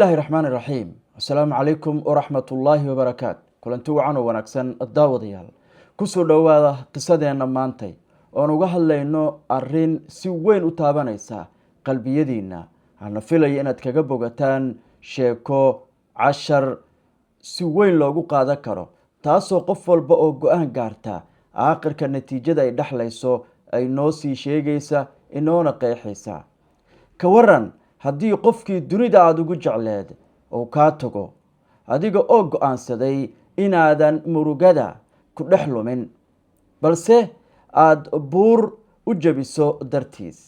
الله الرحمن الرحيم السلام عليكم ورحمة الله وبركاته كلنتو وعنو ونكسن الداوديال كسو دوادا قصدنا مانتي ونوغا هلينو أرين سوين اتابانيسا قلبيدينا عنا فيلي إناد كغبوغتان شيكو عشر سوين لوغو قادا كارو تاسو قفل بأو قوان غارتا آخر كالنتيجة دا يدحليسو أي نوسي شيغيسا إنونا قيحيسا كوران haddii qofkii dunida aad ugu jecleed oo kaa tago adiga oo go'aansaday inaadan murugada ku dhex lumin balse aad buur u jabiso dartiis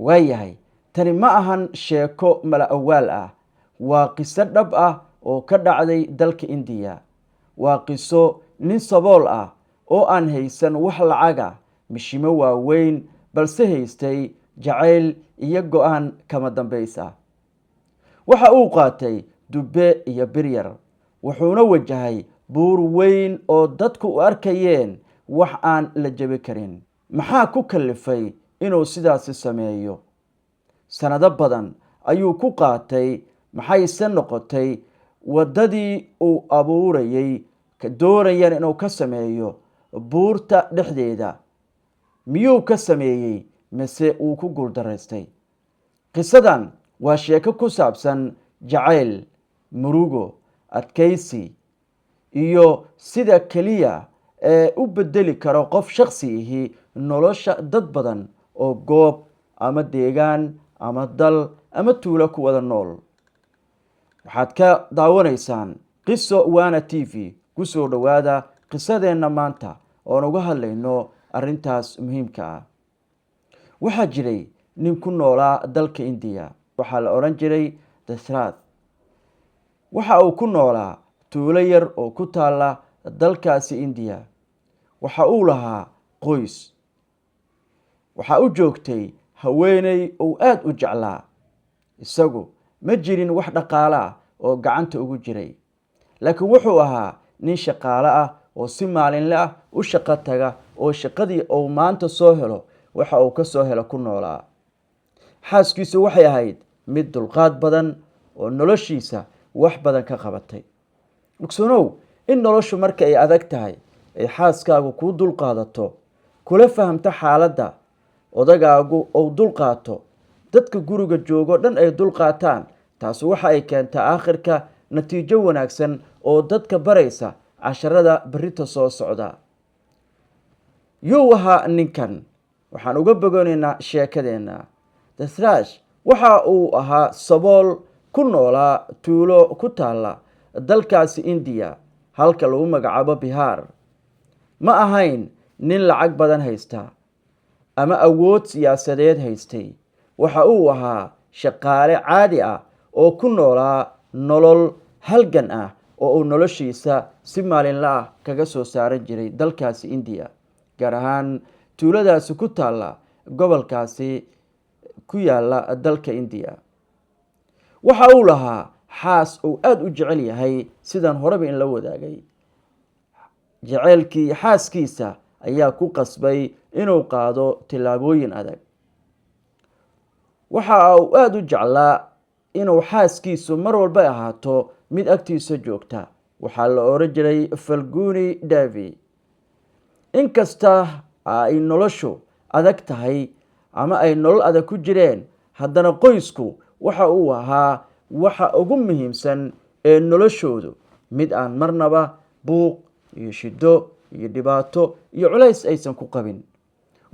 waayahay tani ma ahan sheeko mala awaal ah waa qiso dhab ah oo ka dhacday dalka Indiya waa qiso nin sabool ah oo aan haysan wax lacaga mishimo waaweyn balse haystay jacayl iyo go'aan kama dambaysa waxa uu qaatay dubbe iyo biryar wuxuuna wajahay buur weyn oo dadku u arkayeen wax aan la jabi karin maxaa ku kalifay inuu sidaas sameeyo sanado badan ayuu ku qaatay maxayse noqotay wadadii uu abuurayay ka doonayaan inuu ka sameeyo buurta dhexdeeda miyuu ka sameeyay mise uu ku guuldaraystay qisadan waa sheeko ku saabsan jacayl murugo adkaysi iyo sida kaliya ee u bedeli karo qof shakhsi ahi nolosha dad badan oo goob ama deegaan ama dal ama tuulo ku wada nool waxaad ka daawanaysaan qiso waana TV ku soo dhawaada qisadeena maanta oo uga hadlayno arintaas muhiimka ah waxaa jiray nin ku noolaa dalka Indiya waxaa la oran jiray Dasrath waxa uu ku noolaa tuulo yar oo ku taala dalkaasi Indiya waxa uu lahaa qoys waxa uu joogtay haweeney oo aad u jeclaa isagu ma jirin wax dhaqaale ah oo gacanta ugu jiray laakiin wuxuu ahaa nin shaqaale ah oo si maalinle ah u shaqo taga oo shaqadii uu maanta soo helo waxa uu ka soo helo ku noolaa xaaskiisu waxay ahayd mid dulqaad badan oo noloshiisa wax badan ka qabatay ogsoonow in noloshu marka ay adag tahay ay xaaskaagu ku dulqaadato kula fahamta xaaladda odagaagu oo dulqaato dadka guriga joogo dhan ay dulqaataan taas waxa ay keentaa aakhirka natiijo wanaagsan oo dadka baraysa casharada berrito soo socda yuu ahaa ninkan waxaan uga bogonaynaa sheekadeena Dasrath waxa uu ahaa sabool ku noolaa tuulo ku taala dalkaasi Indiya halka lagu magacaabo Bihar ma ahayn nin lacag badan haysta ama awood siyaasadeed haystay waxa uu ahaa shaqaale caadi ah oo ku noolaa nolol halgan ah oo uu noloshiisa si maalinle ah kaga soo saaran jiray dalkaasi Indiya gaar ahaan tuuladaasi ku taala gobolkaasi ku yaala dalka Indiya waxa uu lahaa xaas uu aad u jecel yahay sidaan horeba in la wadaagay jaceylkii xaaskiisa ayaa ku qasbay inuu qaado tilaabooyin adag waxa uu aad u jeclaa inuu xaaskiisu mar walba ahaato mid agtiisa joogta waxaa la oran jiray Falguni Devi inkasta ay noloshu adag tahay ama ay nolol adag ku jireen haddana qoysku waxa uu ahaa waxa ugu muhiimsan ee noloshoodu mid aan marnaba buuq iyo shido iyo dhibaato iyo culays aysan ku qabin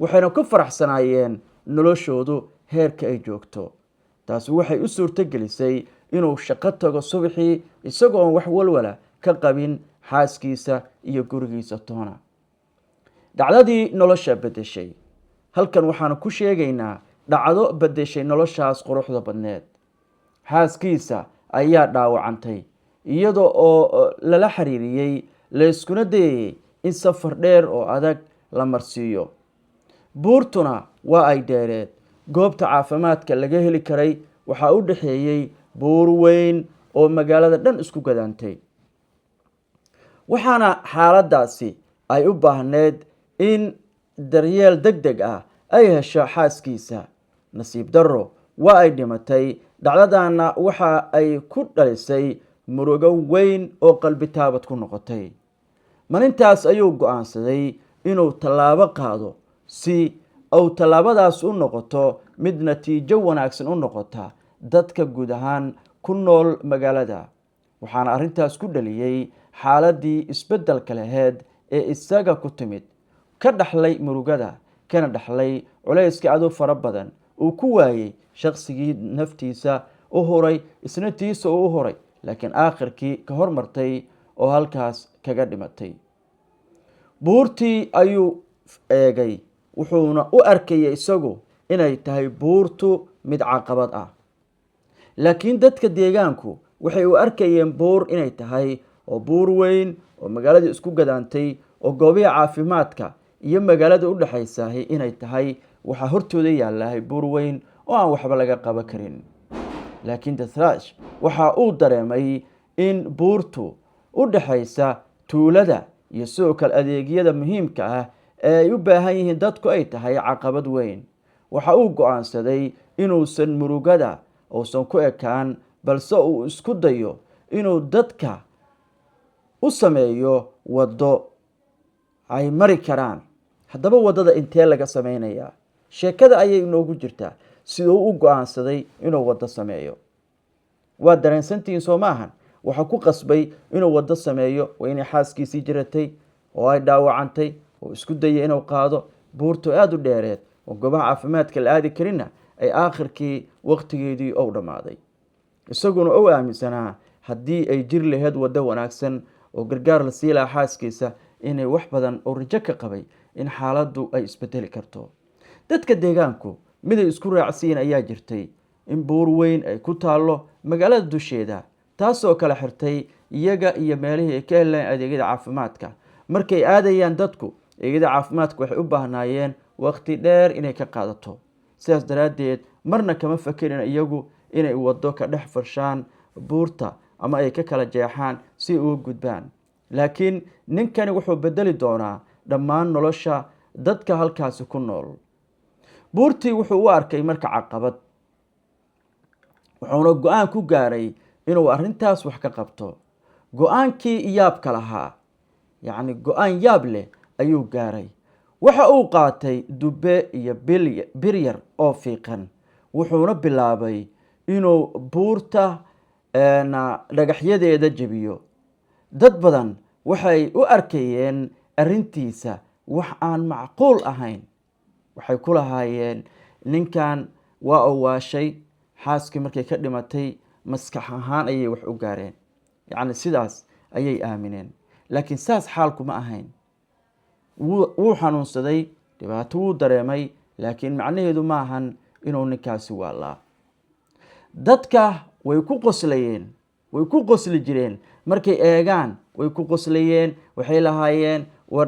waxayna ku faraxsanaayeen noloshoodu heerka ay joogto taas waxay u suurto gelisay inuu shaqo tago subaxii isagoo aan wax walwala ka qabin xaaskiisa iyo gurigiisa toona dhacdadii nolosha bedeshay halkan waxaan ku sheegaynaa dhacdo bedeshay noloshaas quruxda badneed xaaskiisa ayaa dhaawacantay iyadoo oo lala xiriiriyay la iskuna dayay in safar dheer oo adag la marsiiyo buurtuna waa ay dheereed goobta caafimaadka laga heli karay waxaa u dhaxeeyay buur weyn oo magaalada dhan isku gadaantay waxaana xaaladaasi ay u baahneed in daryeel degdeg ah ay hesho xaaskiisa nasiib darro waa ay dhimatay dhacdadaana waxa ay ku dhalisay murugo weyn oo qalbi taabad ku noqotay. maalintaas ayuu go'aansaday inuu tallaabo qaado si uu tallaabadaas u noqoto mid natiijo wanaagsan u noqota dadka guud ahaan ku nool magaalada. waxaana arrintaas ku dhaliyey xaaladii isbeddelka laheyd ee isaga ku timid, ka dhaxlay murugada, kana dhaxlay culayska aad u fara badan uu ku waayey shaqsigii naftiisa u huray, isna tiisa u huray, laakiin aakhirkii ka hormartay oo halkaas kaga dhimatay. buurtii ayuu eegay, wuxuuna u arkayay isagu inay tahay buurtu mid caqabad ah, laakiin dadka deegaanku waxay u arkayeen buur inay tahay oo buur weyn oo magaalada isku gadaantay, oo goobaha caafimaadka iyo magaalada u dhaxaysahay inay tahay waxa hortooda yaalahay buur weyn oo aan waxba laga qaban karin. laakiin Dithrash waxa uu dareemay in buurtu u dhaxaysa tuulada iyo sidoo kale adeegyada muhiimka ah ee ay u baahan yihiin dadku ay tahay caqabad weyn. waxa uu go'aansaday inuusan murugada uusan ku ekaan, balse uu isku dayo inuu dadka u sameeyo waddo ay mari karaan. haddaba waddada intee laga samaynayaa? sheekada ayay inoogu jirtaa siduu u go'aansaday inuu waddo sameeyo. waa dareensantihiin soo maahan? waxa ku qasbay inuu waddo sameeyo waa inay xaaskiisii jiratay oo ay dhaawacantay oo isku dayay inuu qaado buurtu aada u dheereed oo goobaha caafimaadka la aadi karinna ay aakhirkii waqtigeedii ou dhammaaday. isaguna ou aaminsanaa haddii ay jiri lahayd waddo wanaagsan oo gargaar la sii lahaa xaaskiisa inay wax badan oo rajo ka qabay in xaaladdu ay isbedeli karto. dadka deegaanku miday isku raacsiin ayaa jirtay in buur weyn ay ku taallo magaalada dusheeda, taasoo kala xirtay iyaga iyo meelihii ay ka heleen adeegyada caafimaadka. markay aadayaan dadku adeegyada caafimaadka waxay u baahnaayeen waqti dheer inay ka qaadato. sidaas daraaddeed marna kama fakerin iyagu inay waddo ka dhex farshaan buurta ama ay ka kala jeexaan si uga gudbaan. laakiin ninkani wuxuu bedeli doonaa dhammaan nolosha dadka halkaasi ku nool. buurtii wuxuu u arkay marka caqabad, wuxuuna go-aan ku gaaray inuu arrintaas wax ka qabto. go-aankii yaabka lahaa, yacni go-aan yaab leh ayuu gaaray. waxa uu qaatay dubbe iyo bir yar oo fiiqan, wuxuuna bilaabay inuu buurta dhagaxyadeeda jebiyo. dad badan waxay u arkayeen arrintiisa wax aan macquul ahayn. waxay ku lahaayeen ninkan waa uu waashay, xaaskii markay ka dhimatay maskax ahaan ayay wax u gaareen, yacni sidaas ayay aamineen. laakiin saas xaalku ma ahayn. wuu xanuunsaday, dhibaato wuu dareemay, laakiin macnaheedu ma ahan inuu ninkaasi waalaa. dadka way ku qoslayeen, way ku qosli jireen markay eegaan, way ku qoslayeen, waxay lahaayeen war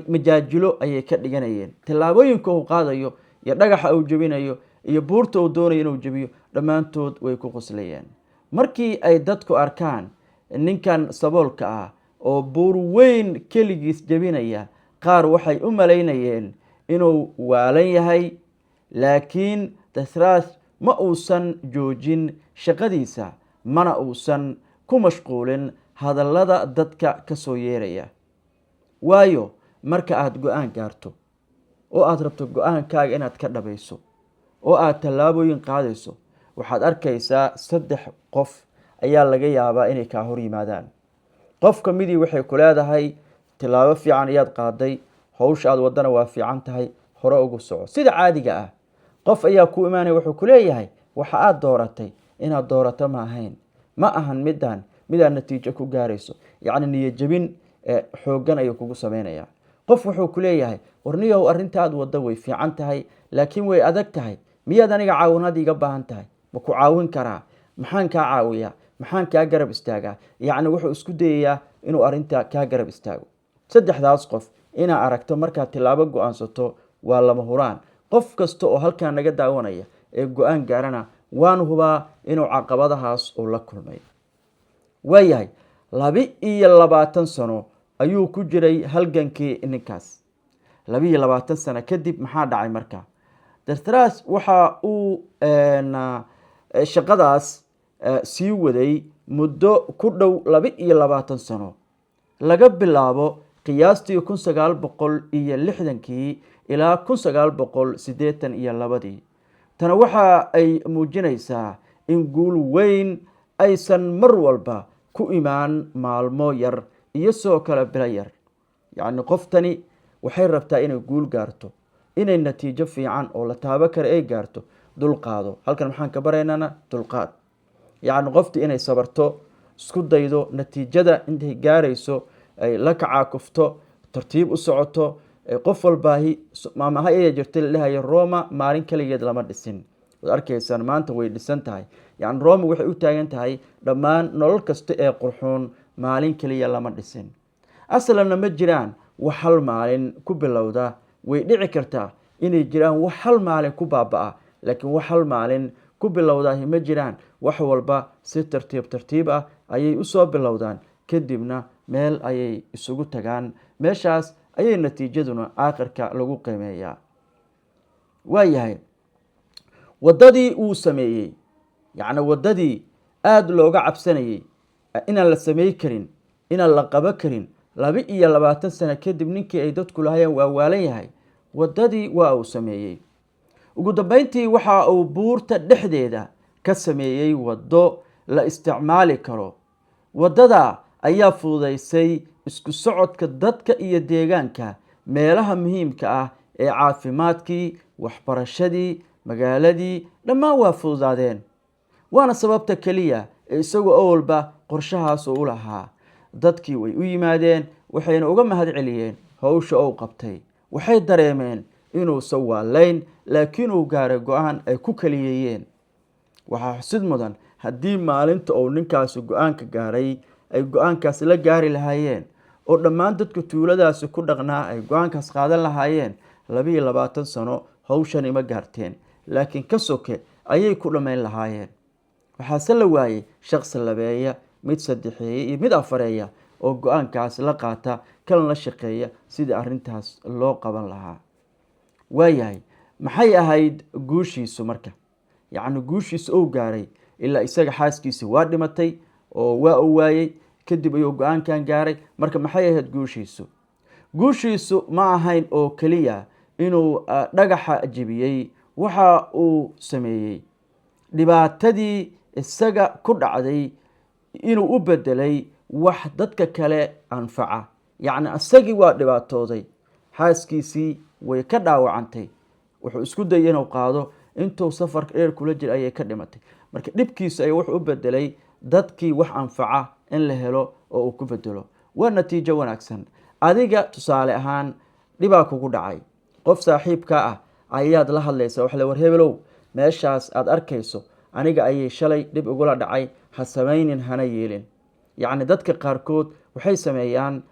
majaajilo ayay ka dhiganayeen. tallaabooyinka uu qaadayo iyo dhagaxa uu jebinayo iyo buurta uu doonayo inuu jebiyo dhammaantood way ku qoslayeen. markii ay dadku arkaan ninkan saboolka ah oo buur weyn keligiis jebinaya, qaar waxay u malaynayeen inuu waalan yahay. laakiin Dithrash ma uusan joojin shaqadiisa, mana uusan ku mashquulin hadallada dadka ka soo yeeraya. waayo marka aad go-aan gaarto oo aad rabto go-aankaaga inaad ka dhabayso oo aad tallaabooyin qaadayso, waxaad arkaysaa 3 qof ayaa laga yaabaa inay kaa hor yimaadaan. qofka midii waxay ku leedahay tilaabo fiican ayaad qaaday, hawsha aad wadana waa fiican tahay, hore ugu soco. sida caadiga ah qof ayaa ku imaanaya wuxuu ku leeyahay waxa aad dooratay inaad doorato ma ahayn, ma ahan midaan natiijo ku gaarayso, yacni niyad jabin xooggan ayuu kugu sameynaya. qof wuxuu ku leeyahay warniyow arrinta aad waddo way fiican tahay laakiin way adag tahay, miyaad aniga caawinaad iga baahan tahay? ma ku caawin karaa? maxaan kaa caawiyaa? maxaan kaa garab istaagaa? yacni wuxuu isku dayayaa inuu arrinta kaa garab istaago. 3daas qof inaa aragto markaad tilaabo go-aansato waa lama huraan. qof kasta oo halkaa naga daawanaya ee go-aan gaarana waan hubaa inuu caqabadahaas uu la kulmay. waayahay 22 sano ayuu ku jiray halgankii ninkaas. 22 sano kadib maxaa dhacay markaa? Dithrash waxa uu shaqadaas sii waday muddo ku dhow 22 sano laga bilaabo qiyaastii 1960kii ilaa 1982. tana waxa ay muujinaysaa in guul weyn aysan mar walba ku imaan maalmo yar iyo soo kala bila yar. yacni qoftani waxay rabtaa inay guul gaarto, inay natiijo fiican oo la taabo kara ay gaarto, dulqaado. halkan maxaan ka baraynana dulqaad. yacni qoftii inay sabarto, isku daydo natiijada intay gaarayso ay la kacaakufto, tartiib u socoto. qof walbaahi maamaha ay jirtay leeyahay Roma maalin kaligeed lama dhisin. waad arkaysaan maanta way dhisan tahay. yacni Roma waxay u taagan tahay dhammaan nolol kasta ee qurxoon maalin kaliya lama dhisin. aslanna ma jiraan wax hal maalin ku bilowda. way dhici kartaa inay jiraan wax hal maalin ku baaba'a, laakiin wax hal maalin ku bilowdahi ma jiraan. wax walba si tartiib ah ayay u soo bilowdaan, kadibna meel ayay isugu tagaan. meeshaas ayay natiijaduna aakhirka lagu qiimeeyaa. waayahay wadadii uu sameeyey, yacni wadadii aada looga cabsanayay inaan la samey karin, inaan la qabo karin, 22 sano kadib ninkii ay dadku lahayeen waa waalan yahay, wadadii waa uu sameeyey. ugu dambeyntii waxa uu buurta dhexdeeda ka sameeyey wado la isticmaali karo. wadada ayaa fududeysay isku socodka dadka iyo deegaanka, meelaha muhiimka ah ee caafimaadkii, waxbarashadii, magaaladii dhammaan waa fududaadeen. waana sababta kaliya ee isagoo awalba qorshahaas u lahaa. dadkii way u yimaadeen, waxayna uga mahad celiyeen hawsha uu qabtay. waxay dareemeen inuusan waalayn, laakiin uu gaaray go-aan ay ku kaliyeeyeen. waxaa xusid mudan haddii maalinta uu ninkaasi go-aanka gaaray ay go-aankaas la gaari lahaayeen oo dhammaan dadka tuuladaasi ku dhaqnaa ay go-aankaas qaadan lahaayeen, 22 sano hawshan ima gaarteen, laakiin ka soke ayay ku dhammayn lahaayeen. waxaase la waayey shaqsi labeeya, mid saddexeeya iyo mid afareeya oo go-aankaas la qaata, kalana la shaqeeya sidii arrintaas loo qaban lahaa. waayahay maxay ahayd guushiisu marka? yacni guushiisu uu gaaray ilaa isaga xaaskiisa waa dhimatay oo waa uu waayey, kadib ayuu go-aankan gaaray. marka maxay ahayd guushiisu? guushiisu ma ahayn oo keliya inuu dhagaxa jebiyey. waxa uu sameeyey dhibaatadii isaga ku dhacday inuu u bedelay wax dadka kale anfaca. yacni isagii waa dhibaatooday, xaaskiisii way ka dhaawacantay, wuxuu isku dayay inuu qaado, intuu safarka dheer kula jira ayay ka dhimatay. marka dhibkiisa ayaa wuxuu u bedelay dadkii wax anfaca in la helo oo uu ku bedelo. waa natiijo wanaagsan. adiga tusaale ahaan dhibaa kugu dhacay, qof saaxiibka ah ayaad la hadlaysaa, wax le war hebelow meeshaas aad arkayso aniga ayay shalay dhib igula dhacay, ha samaynin hana yeelin. yacni dadka qaarkood waxay sameeyaan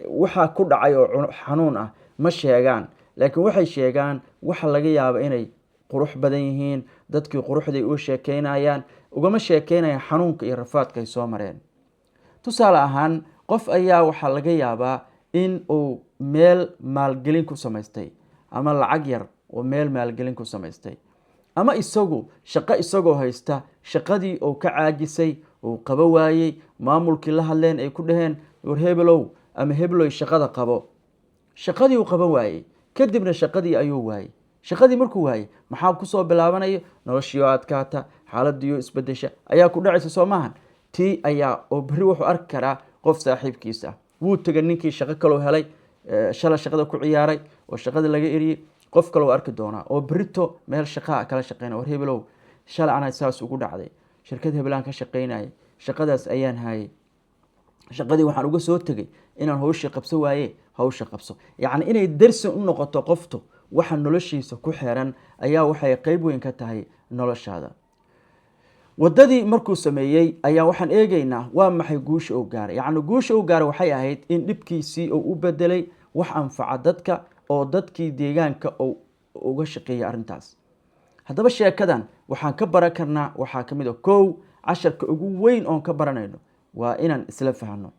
waxa ku dhacay oo xanuun ah ma sheegaan, laakiin waxay sheegaan waxa laga yaabo inay qurux badan yihiin. dadkii quruxday u sheekeynayaan, ugama sheekeynayaan xanuunka iyo rafaadka ay soo mareen. tusaale ahaan qof ayaa waxaa laga yaabaa in uu meel maalgelin ku samaystay, ama lacag yar oo meel maalgelin ku samaystay, ama isagu shaqo isagoo haysta shaqadii uu ka caajisay, uu qabo waayey, maamulkii la hadleen ay ku dhaheen war hebelow ama hebloy shaqada qabo. shaqadii uu qaban waayey, kadibna shaqadii ayuu waayey. shaqadii markuu waayey maxaa kusoo bilaabanayo? noloshiioo adkaata, xaaladiioo isbedesha ayaa ku dhacaysa soo maahan. tii ayaa oo berri wuxuu arki karaa qof saaxiibkiisa ah, wuu tegay ninkii shaqo kaloo helay, shala shaqada ku ciyaaray oo shaqada laga eriyey, qof kaloo arki doonaa oo berito meel shaqaa kala shaqeynaya. war hebelow shalay anaa saas ugu dhacday, shirkad hebelaan ka shaqeynayay, shaqadaas ayaan hayay, shaqadii waxaan uga soo tegay inaan hawshii qabso waaye, hawsha qabso. yacni inay darsi u noqoto qoftu waxa noloshiisa ku xeeran ayaa waxay qayb weyn ka tahay noloshaada. wadadii markuu sameeyey ayaa waxaan eegaynaa waa maxay guusha uu gaaray. yacni guusha uu gaaray waxay ahayd in dhibkiisii uu u bedelay wax anfaca dadka, oo dadkii deegaanka uu uga shaqeeyay arrintaas. haddaba sheekadan waxaan ka baran karnaa waxaa ka mid a kow, casharka ugu weyn oon ka baranayno waa inaan isla fahno.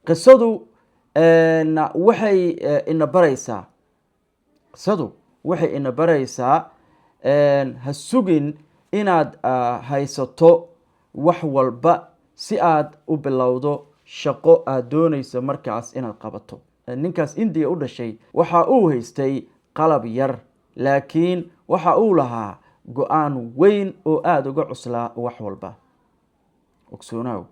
qisadu waxay ina baraysaa ha sugin inaad haysato wax walba si aad u bilowdo shaqo aad doonayso markaas inaad qabato. ninkaas indiya u dhashay waxa uu haystay qalab yar, laakiin waxa uu lahaa go-aan weyn oo aada uga cuslaa wax walba. ogsoonow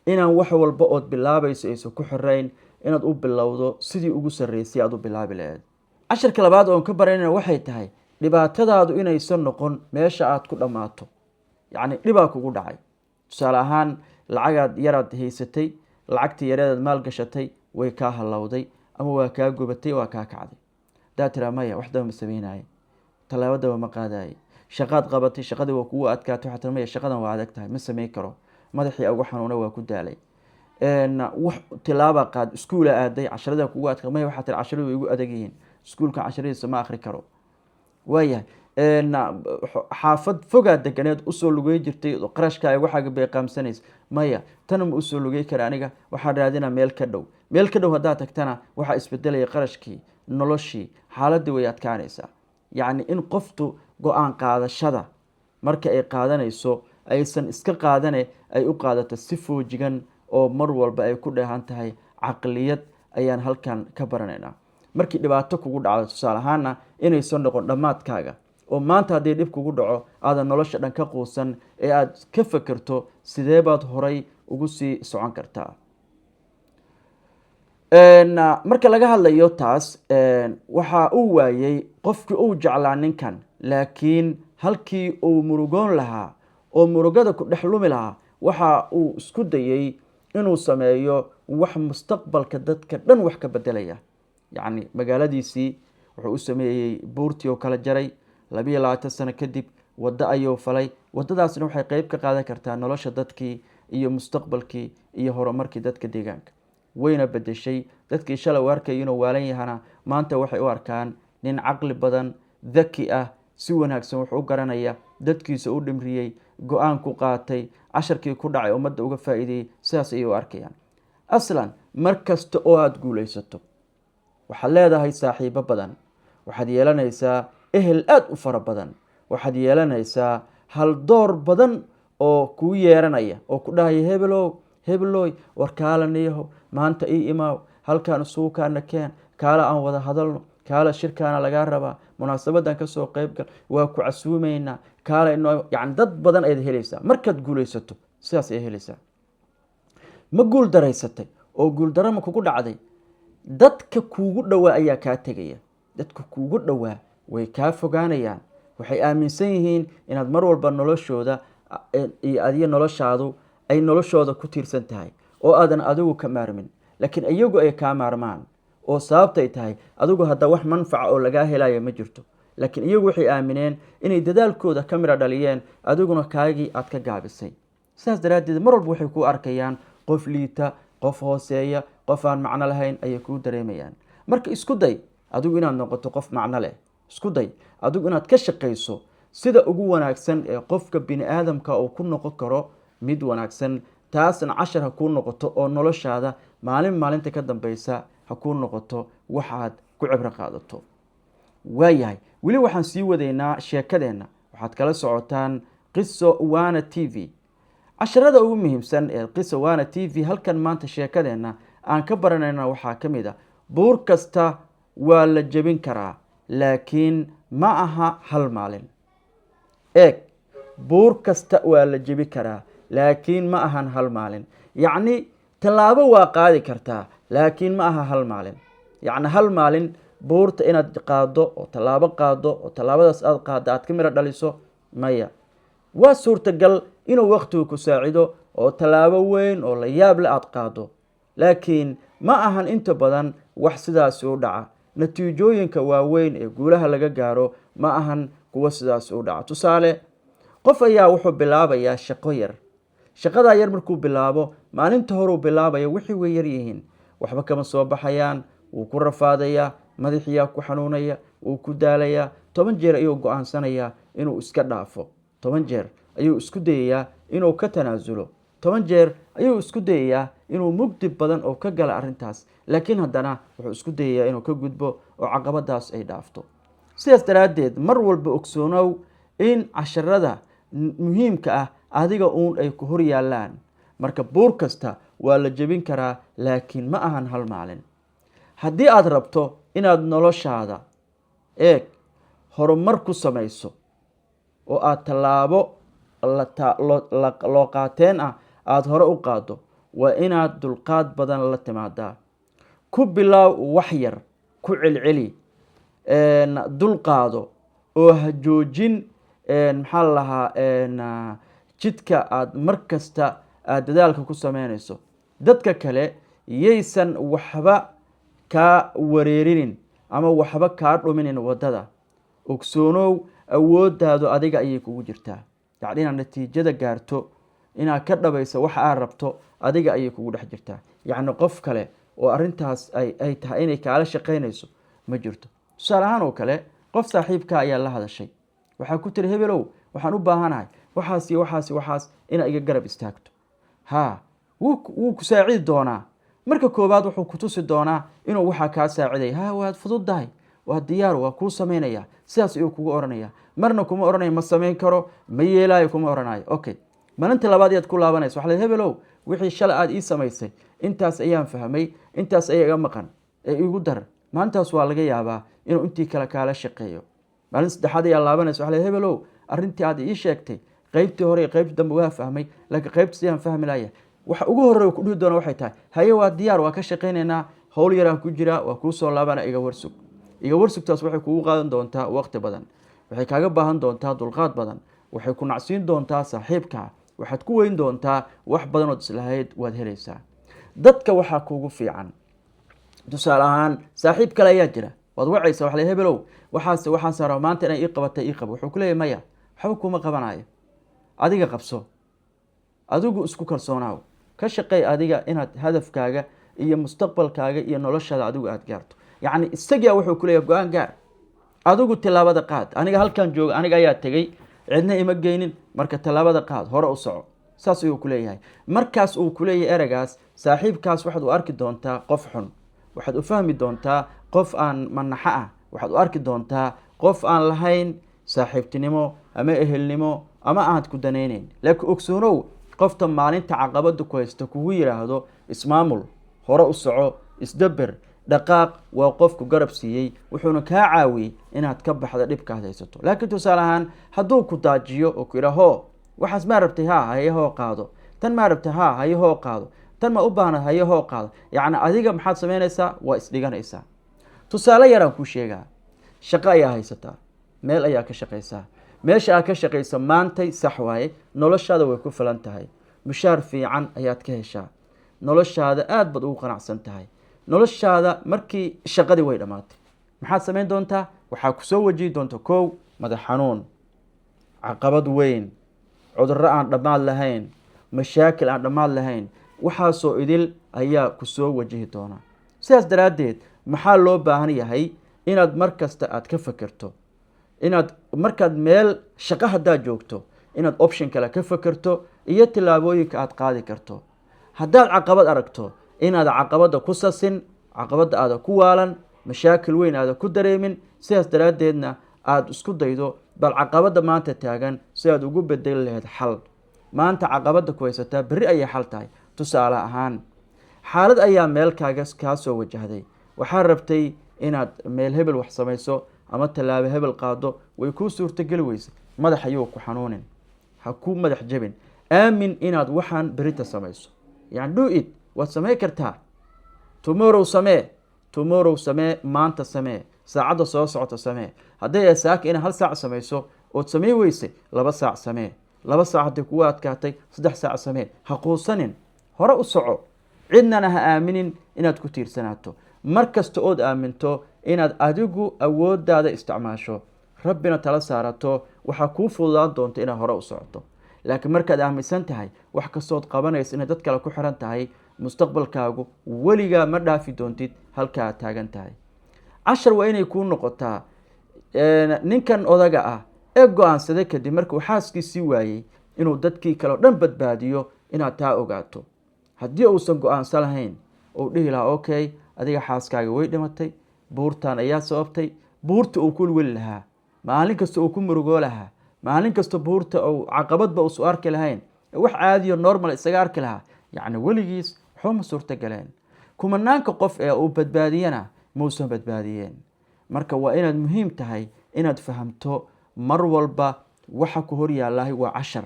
inaan wax walba ood bilaabayso aysan ku xirayn inaad u bilowdo sidii ugu sarreysay aad u bilaabi lahayd. casharka labaad oon ka baranayna waxay tahay dhibaatadaadu inaysan noqon meesha aad ku dhammaato. yacni dhibaa kugu dhacay, tusaale ahaan lacagaad yaraad haysatay, lacagtii yareedaad maal gashatay way kaa hallowday ama waa kaa gubatay, waa kaa kacday. haddaad tiraa maya wax daba ma sameynaaye, tallaabo daba ma qaadaaye, shaqaad qabatay shaqadii waa kugu adkaatay, waxaad tiraa maya shaqadan waa adag tahay ma sameyn karo, madaxii ugu xanuuna waa ku daalay. wax tilaaba qaad, iskuula aaday casharada kugu adkaa, maya waxaad tiraa casharadu way igu adag yihiin, iskuulkan casharadiisa ma akhri karo. waayahay xaafad fogaad deganeed usoo lugey jirtay qarashkaaga waxaaga beeqaamsanaysa, maya tana ma usoo lugey kara aniga, waxaan raadinaa meel ka dhow. meel ka dhow haddaad tagtana waxaa isbedelaya qarashkii, noloshii, xaaladii way adkaanaysaa. yacni in qoftu go-aan qaadashada marka ay qaadanayso aysan iska qaadane ay u qaadato si foojigan oo mar walba ay ku dheehan tahay caqliyad ayaan halkan ka baranaynaa. markii dhibaato kugu dhacdo tusaale ahaana inaysan noqon dhammaadkaaga, oo maanta haddii dhib kugu dhaco aadan nolosha dhan ka quusan ee aada ka fekerto sidee baad horay ugu sii socon kartaa. marka laga hadlayo taas waxa uu waayey qofkii uu jeclaa ninkan, laakiin halkii uu murugoon lahaa oo murugada ku dhex lumi lahaa waxa uu isku dayey inuu sameeyo wax mustaqbalka dadka dhan wax ka bedelaya. yacni magaaladiisii wuxuu u sameeyey buurtii oo kala jaray, 22 sano kadib waddo ayuu falay. waddadaasna waxay qeyb ka qaadan kartaa nolosha dadkii iyo mustaqbalkii iyo horumarkii dadka deegaanka, wayna bedeshay. dadkii shalay u arkay inuu waalan yahana maanta waxay u arkaan nin caqli badan, daki ah, si wanaagsan wax u garanaya, dadkiisa u dhimriyey, go-aan ku qaatay, casharkii ku dhacay ummadda uga faa'iideeyey. sidaas ayay u arkayaan. aslan mar kasta oo aada guulaysato waxaad leedahay saaxiibo badan, waxaad yeelanaysaa ehel aada u fara badan, waxaad yeelanaysaa haldoor badan oo kuu yeeranaya oo ku dhahaya hebelow hebeloy war kaala niyahow maanta ii imaaw, halkaan isugu kaana keen, kaala aan wada hadalno, kaala shirkaana lagaa rabaa, munaasabadan kasoo qeyb gal, waa ku casuumeynaa, kaala inoo. yacni dad badan ayaad helaysaa markaad guulaysato, sidaas ayaad helaysaa. ma guul daraysatay oo guuldaro ma kugu dhacday, dadka kuugu dhowaa ayaa kaa tegaya. dadka kuugu dhowaa way kaa fogaanayaan, waxay aaminsan yihiin inaad mar walba noloshooda iyo adiyo noloshaadu ay noloshooda ku tiirsan tahay oo aadan adigu ka maarmin, laakiin iyagu ay kaa maarmaan. oo sababtay tahay adigu hadda wax manfaca oo lagaa helaya ma jirto, laakiin iyagu waxay aamineen inay dadaalkooda ka mira dhaliyeen, adiguna kaagii aad ka gaabisay. sidaas daraaddeed mar walba waxay ku arkayaan qof liita, qof hooseeya, qof aan macno lahayn ayay kuu dareemayaan. marka isku day adigu inaad noqoto qof macno leh. isku day adigu inaad ka shaqayso sida ugu wanaagsan ee qofka bini aadamka uu ku noqon karo mid wanaagsan. taasna cashar ha kuu noqoto oo noloshaada maalin maalinta ka dambeysa ha kuu noqoto waxaad ku cibro qaadato. waayahay weli waxaan sii wadaynaa sheekadeenna. waxaad kala socotaan qiso wana t v. casharada ugu muhiimsan ee qiso wana t v halkan maanta sheekadeenna aan ka baranayna waxaa ka mid a buur kasta waa la jebin karaa, laakiin ma aha hal maalin. eeg, buur kasta waa la jebi karaa laakiin ma ahan hal maalin. yacni tallaabo waa qaadi kartaa laakiin ma aha hal maalin. yacni hal maalin buurta inaad qaado oo tallaabo qaado oo tallaabadaas aad qaado aad ka miro dhaliso maya. waa suurtagal inuu waqtigu ku saacido oo tallaabo weyn oo la yaab leh aad qaado, laakiin ma ahan inta badan wax sidaas u dhaca. natiijooyinka waaweyn ee guulaha laga gaaro ma ahan kuwa sidaas u dhaca. tusaale, qof ayaa wuxuu bilaabayaa shaqo yar. shaqadaa yar markuu bilaabo, maalinta horeu bilaabaya wixii way yar yihiin, waxba kama soo baxayaan, wuu ku rafaadayaa, madaxiyaa ku xanuunaya, wuu ku daalayaa. 10 jeer ayuu go-aansanayaa inuu iska dhaafo. 10 jeer ayuu isku dayayaa inuu ka tanaasulo. 10 jeer ayuu isku dayayaa inuu mugdi badan oo ka gala arrintaas, laakiin haddana wuxuu isku dayayaa inuu ka gudbo oo caqabadaas ay dhaafto. sidaas daraaddeed mar walba ogsoonow in casharada muhiimka ah adiga uun ay ku hor yaallaan. marka buur kasta waa la jebin karaa, laakiin ma ahan hal maalin. haddii aad rabto inaad noloshaada horumar ku samayso oo aad tallaabo loo qaateen ah aada hore u qaado, waa inaad dulqaad badan la timaadaa. ku bilaaw wax yar, ku celceli, dulqaado oo ha joojin maxaa la lahaa jidka aad mar kasta aad dadaalka ku sameynayso. dadka kale yaysan waxba kaa wareerinin ama waxba kaa dhuminin wadada. ogsoonow awoodaadu adiga ayay kugu jirtaa. yacni inaad natiijada gaarto, inaad ka dhabayso waxa aad rabto, adiga ayay kugu dhex jirtaa. yacni qof kale oo arrintaas ay tahay inay kaala shaqaynayso ma jirto. tusaale ahaan oo kale, qof saaxiibka ayaa la hadashay, waxaa ku tiri hebelow waxaan u baahanahay waxaas iyo waxaas inaad iga garab istaagto. wuu ku saacidi doonaa. marka koowaad wuxuu ku tusi doonaa inuu waxaa kaa saaciday. waad fududahay, waa diyaar, waa kuu samaynaya, sidaas ayuu kugu oranaya. marna kuma oranayo ma samayn karo, ma yeelaayo kuma oranayo. okay, maalinta labaad ayaad ku laabanaysa, waxaa hebelow wixii shalay aad ii samaysay intaas ayaan fahmay, intaas ayaa iga maqan ee igu dar. maalintaas waa laga yaabaa inuu intii kale kaala shaqeeyo. maalin saddexaad ayaa laabanaysa, waxaa hebelow arrintii aad ii sheegtay qaybtii hore iyo qaybtii dambe waa fahmay, laakiin qaybtii sidaan fahmi laaya. waxa ugu horreeya ku dhihi doona waxay tahay, haye waa diyaar, waa ka shaqaynaynaa, howl yaraan ku jiraa, waa kuu soo laabana, iga warsug. iga warsugtaas waxay kugu qaadan doontaa waqti badan, waxay kaaga baahan doontaa dulqaad badan, waxay ku nacsiin doontaa saaxiibkaa, waxaad ku weyn doontaa wax badan ood islahayd waad helaysaa. dadka waxaa kugu fiican. tusaale ahaan saaxiib kale ayaa jira, waad wacaysa, waxa hebelow waxaas raba maanta inay ii qabatay ii qabo. wuxuu ku leeyahay maya, waxba kuma qabanayo, adiga qabso, adigu isku kalsoonaaw, ka shaqeey adiga inaad hadafkaaga iyo mustaqbalkaaga iyo noloshaada adigu aad gaarto. yacni isagaa wuxuu ku leeyahay go-aan gaar, adigu tilaabada qaad. aniga halkan jooga, aniga ayaa tegey, cidna ima geynin, marka tilaabada qaad, hore u soco. saas ayuu ku leeyahay. markaas uu ku leeyahay eragaas, saaxiibkaas waxaad u arki doontaa qof xun, waxaad u fahmi doontaa qof aan manaxo ah, waxaad u arki doontaa qof aan lahayn saaxiibtinimo ama ehelnimo ama aad ku danaynayn. laakiin ogsoonow, qofta maalinta caqabada ku haysta kugu yiraahdo ismaamul, hore u soco, isdaber, dhaqaaq, waa qofku garab siiyey, wuxuuna kaa caawiyey inaad ka baxda dhibkaad haysato. laakiin tusaale ahaan hadduu ku daajiyo oo ku yidhaaho waxaas maa rabtay, haye hoo qaado, tan maa rabtay, haye hoo qaado, tan ma u baahna, haye hoo qaado. yacni adiga maxaad samaynaysaa? waa isdhiganaysaa. tusaale yaraan kuu sheegaa. shaqo ayaa haysataa, meel ayaa ka shaqaysaa. meesha aad ka shaqayso maantay sax waaye, noloshaada way ku filan tahay, mushaar fiican ayaad ka heshaa, noloshaada aad baad ugu qanacsan tahay. noloshaada markii shaqadii way dhammaatay, maxaad samayn doontaa? waxaa kusoo wajihi doonta kow, madax xanuun, caqabad weyn, cudurro aan dhammaad lahayn, mashaakil aan dhammaad lahayn. waxaasoo idil ayaa kusoo wajihi doona. sidaas daraaddeed maxaa loo baahan yahay inaad mar kasta aad ka fekerto, inaad markaad meel shaqo haddaad joogto inaad option kale ka fekerto iyo tillaabooyinka aad qaadi karto. haddaad caqabad aragto inaad caqabada ku sasin, caqabada aada ku waalan, mashaakil weyn aada ku dareemin. sidaas daraaddeedna aada isku daydo bal caqabada maanta taagan si aad ugu bedeli lahayd xal. maanta caqabada ku haysataa berri ayay xal tahay. tusaale ahaan, xaalad ayaa meel kaa soo wajahday, waxaad rabtay inaad meel hebel wax samayso ama tallaabo hebel qaado, way kuu suurtogeli weysay. madax ayuu ku xanuunin, ha ku madax jebin, aamin inaad waxaan berita samayso. yani do it, waad samey kartaa. tomorrow samee, maanta samee, saacadda soo socota samee. hadday ay saaka inaad 1 saac samayso ood samey weysay, 2 saac samee. 2 saac hadday kugu adkaatay, 3 saac samee. ha quusanin, hore u soco. cidnana ha aaminin inaad ku tiirsanaato. mar kasta ood aaminto inaad adigu awoodaada isticmaasho, rabbina tala saarato, waxaa kuu fududaan doonta inaad hore u socoto. laakiin markaad aaminsan tahay wax kastood qabanaysa inay dad kale ku xiran tahay, mustaqbalkaagu weligaa ma dhaafi doontid halka aad taagan tahay. cashar waa inay kuu noqotaa ninkan odaga ah ee go-aansaday kadib markuu xaaskiisii waayey inuu dadkii kale o dhan badbaadiyo, inaad taa ogaato. haddii uusan go-aansan lahayn, uu dhihi lahaa okay, adiga xaaskaaga way dhimatay, buurtaan ayaa sababtay, buurta uu ku weli lahaa, maalin kasta uu ku murugoo lahaa, maalin kasta buurta uu caqabadba uusu arki lahayn, wax caadiyo normal isaga arki lahaa, yacni weligiis waxuma suurta galeen. kumanaanka qof ee uu badbaadiyana muusan badbaadiyeen. marka waa inaad muhiim tahay inaad fahamto mar walba waxa ku hor yaalahay waa cashar,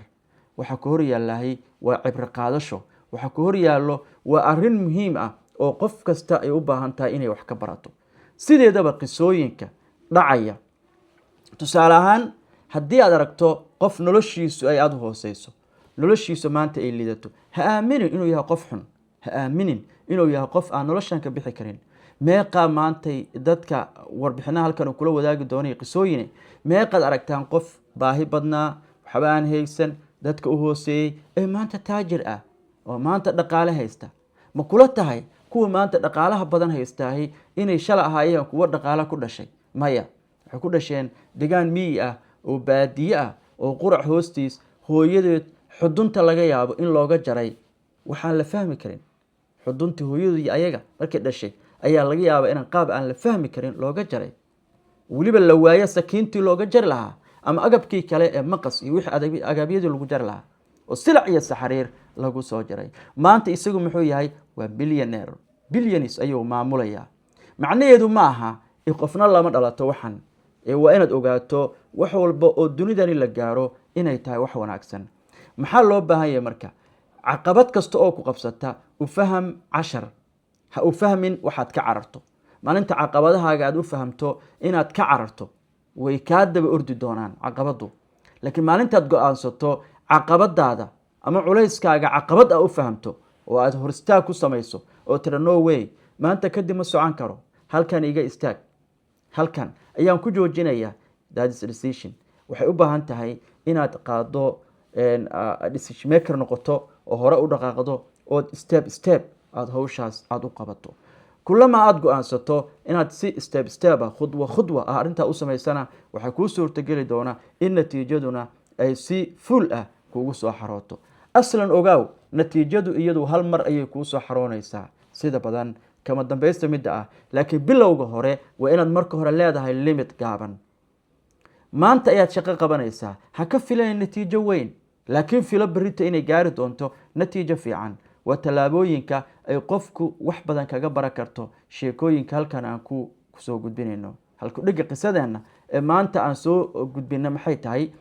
waxa ku hor yaalahay waa cibro qaadasho, waxa ku hor yaallo waa arrin muhiim ah oo qof kasta ay u baahan tahay inay wax ka barato. sideedaba qisooyinka dhacaya, tusaale ahaan haddii aad aragto qof noloshiisu ay aada u hooseyso, noloshiisu maanta ay lidato, ha aaminin inuu yahay qof xun, ha aaminin inuu yahay qof aan noloshan ka bixi karin. meeqaa maantay dadka warbixinaha halkan uu kula wadaagi doonay qisooyine, meeqaad aragtaan qof baahi badnaa, waxba aan haysan, dadka u hooseeyey ee maanta taajir ah oo maanta dhaqaale haysta. ma kula tahay kuwa maanta dhaqaalaha badan haystaahi inay shala ahaayeen kuwa dhaqaala ku dhashay? maya, waxay ku dhasheen degaan miyi ah oo baadiye ah oo qurac hoostiis hooyadeed xudunta laga yaabo in looga jaray waxaan la fahmi karin. xuduntii hooyadoodii ayaga markay dhashay ayaa laga yaabaa inaan qaab aan la fahmi karin looga jaray, weliba la waayo sakiintii looga jari lahaa ama agabkii kale ee maqas iyo wixii agabyadii lagu jari lahaa oo silac iyo saxariir lagu soo jaray. maanta isagu muxuu yahay? waa billionaire, billions ayuu maamulayaa. macnaheedu ma aha qofna lama dhalato waxan, waa inaad ogaato wax walba oo dunidani la gaaro inay tahay wax wanaagsan. maxaa loo baahan yahay marka? caqabad kasta oo ku qabsata u faham cashar, ha u fahmin waxaad ka cararto. maalinta caqabadahaaga aad u fahamto inaad ka cararto way kaa daba ordi doonaan caqabadu. laakiin maalintaad go-aansato caqabadaada ama culayskaaga caqabad a u fahamto oo aad hor istaag ku samayso oo tira no way, maanta kadib ma socon karo, halkan iga istaag, halkan ayaan ku joojinayaa, that is decision. waxay u baahan tahay inaad qaado decision maker noqoto oo hore u dhaqaaqdo oo step aada hawshaas aada u qabato. kulama aada go-aansato inaad si step ah khudwa ah arrintaa u samaysana waxay kuu suurtageli doonaa in natiijaduna ay si full ah kuugu soo xarooto. aslan ogaaw, natiijadu iyadu hal mar ayay kuu soo xaroonaysaa sida badan kama dambaysta midda ah, laakiin bilowga hore waa inaad marka hore leedahay limit gaaban. maanta ayaad shaqo qabanaysaa, ha ka filayn natiijo weyn, laakiin filo berrito inay gaari doonto natiijo fiican. waa tallaabooyinka ay qofku wax badan kaga baran karto sheekooyinka halkan aan ku soo gudbinayno. halku dhiga qisadeenna ee maanta aan soo gudbina maxay tahay?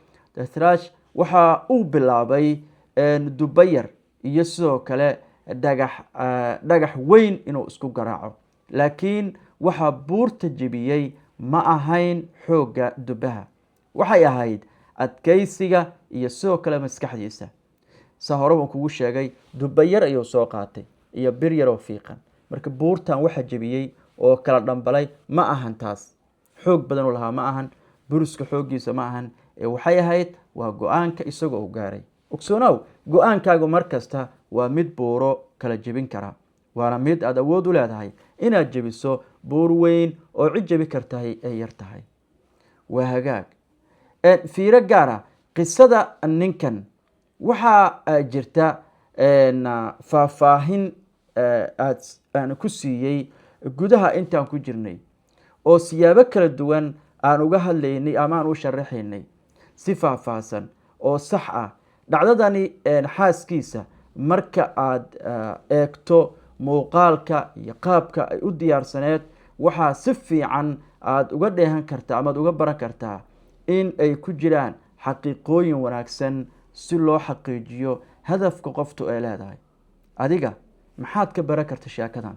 thrash waxa uu bilaabay dubayar iyo sidoo kale dhagax weyn inuu isku garaaco, laakiin waxaa buurta jebiyey ma ahayn xoogga dubaha, waxay ahayd adkaysiga iyo sidoo kale maskaxdiisa. saa hore baan kugu sheegay, dubayar ayuu soo qaatay iyo bir yaroo fiiqan. marka buurtan waxa jebiyey oo kala dhambalay ma ahan taas, xoog badan u lahaa ma ahan, buruska xooggiisa ma ahan, waxay ahayd waa go-aanka isagoo u gaaray. ogsoonow, go-aankaagu mar kasta waa mid buuro kala jebin kara, waana mid aad awood u leedahay inaad jebiso buur weyn oo cid jebi kartahay ay yar tahay. waa hagaag. fiiro gaara qisada ninkan waxaa jirta faahfaahin aan ku siiyey gudaha intaan ku jirnay oo siyaabo kala duwan aan uga hadlaynay ama aan u sharaxaynay si faahfaahsan oo sax ah. dhacdadani xaaskiisa marka aad eegto muuqaalka iyo qaabka ay u diyaarsaneed, waxaa si fiican aada uga dheehan kartaa ama ad uga baran kartaa in ay ku jiraan xaqiiqooyin wanaagsan si loo xaqiijiyo hadafka qoftu ay leedahay. adiga maxaad ka baran karta sheekadan?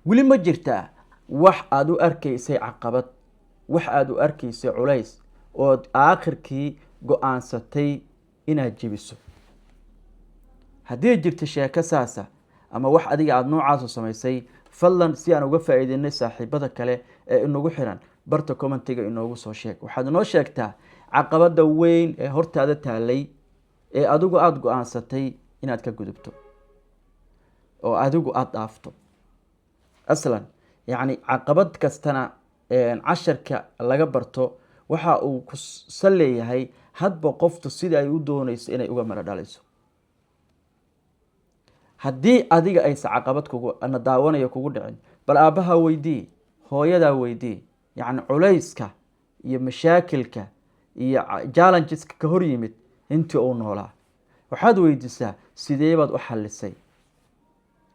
weli ma jirtaa wax aada u arkaysay caqabad, wax aada u arkaysay culays ood aakhirkii go-aansatay inaad jebiso? haddii jirta sheeko saasa ama wax adiga aada noocaasa samaysay, fadlan si aan uga faa'iideynay saaxiibada kale ee inagu xiran barta commentiga inoogu soo sheeg. waxaad inoo sheegtaa caqabada weyn ee hortaada taalay ee adigu aada go-aansatay inaad ka gudubto oo adigu aada dhaafto. aslan yacni caqabad kastana casharka laga barto waxa uu ku saleeyahay hadba qoftu sida ay u doonayso inay uga mara dhalayso. haddii adiga aysa caqabad kugu daawanaya kugu dhicin, bal aabbaha weydii, hooyadaa weydii, yacni culayska iyo mashaakilka iyo challengeska ka hor yimid intii uu noolaa. waxaad weydiisaa sidee baad u xallisay,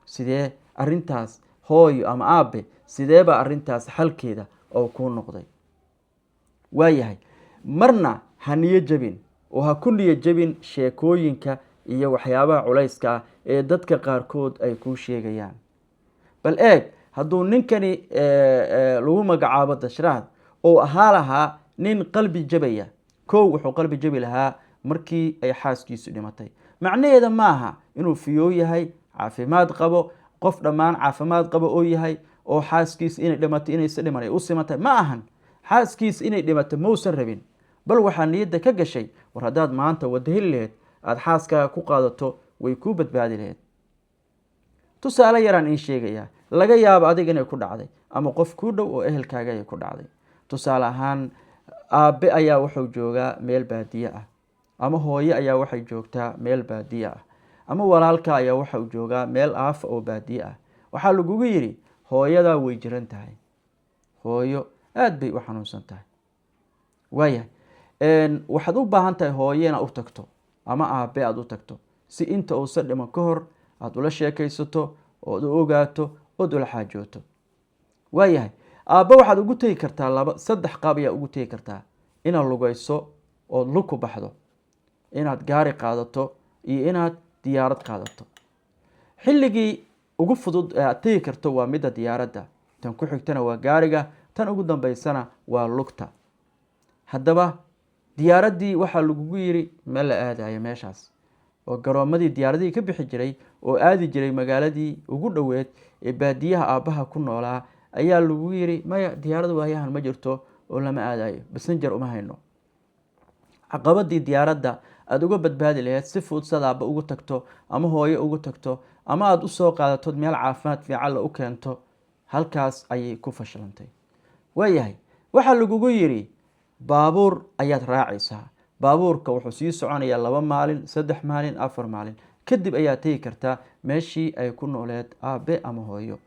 sidee arrintaas hooyo ama aabe sidee baa arrintaas xalkeeda oo kuu noqday. waayahay, marna ha niyo jabin oo ha ku niyo jabin sheekooyinka iyo waxyaabaha culayska ah ee dadka qaarkood ay kuu sheegayaan. bal eeg, hadduu ninkani lagu magacaabo Dashraad oo ahaa lahaa nin qalbi jabaya, kow wuxuu qalbi jabi lahaa markii ay xaaskiisu dhimatay. macnaheeda maaha inuu fiyoo yahay, caafimaad qabo, qof dhammaan caafimaad qabo oo yahay, oo xaaskiisa inay dhimatay inaysa dhiman ay u simatay. ma ahan xaaskiisa inay dhimatay mausan rabin, bal waxaa niyadda ka gashay war haddaad maanta wada heli laheyd aada xaaskaaga ku qaadato way kuu badbaadi laheyd. tusaale yaraan iin sheegayaa, laga yaabo adiga inay ku dhacday ama qof kuu dhow oo ehelkaaga ay ku dhacday. tusaale ahaan, aabe ayaa wuxuu joogaa meel baadiye ah, ama hooyo ayaa waxay joogtaa meel baadiye ah, ama walaalka ayaa waxau joogaa meel aafa oo baadiye ah. waxaa lagugu yidhi hooyadaa way jiran tahay, hooyo aada bay u xanuunsan tahay. waayahay, waxaad u baahan tahay hooyo inaad u tagto ama aabe aada u tagto si inta uusan dhiman ka hor aada ula sheekaysato, ood u ogaato, ood ula xaajooto. waayahay, aabbe waxaad ugu tegi kartaa saddex qaab ayaa ugu tegi kartaa: inaad lugayso ood lug ku baxdo, inaad gaari qaadato, iyo inaad diyaarad qaadato. xilligii ugu fudud ee aad tegi karto waa midda diyaaradda, tan ku xigtana waa gaariga, tan ugu dambeysana waa lugta. haddaba diyaaraddii waxaa lagugu yidhi ma la aadayo meeshaas, oo garoomadii diyaaradihii ka bixi jiray oo aadi jiray magaaladii ugu dhoweed ee baadiyaha aabbaha ku noolaa ayaa lagu yidhi maya, diyaarad waayahan ma jirto oo lama aadayo, basenjar uma hayno. caqabadii diyaaradda aada uga badbaadi laheyd si fudud sad aabba ugu tagto ama hooyo ugu tagto ama aada usoo qaadatood meel caafimaad fiican la u keento, halkaas ayay ku fashilantay. waayahay, waxaa lagugu yidhi baabuur ayaad raacaysaa. baabuurka wuxuu sii soconayaa 2 maalin, 3 maalin, 4 maalin, kadib ayaad tegi kartaa meeshii ay ku nooleed aabe ama hooyo.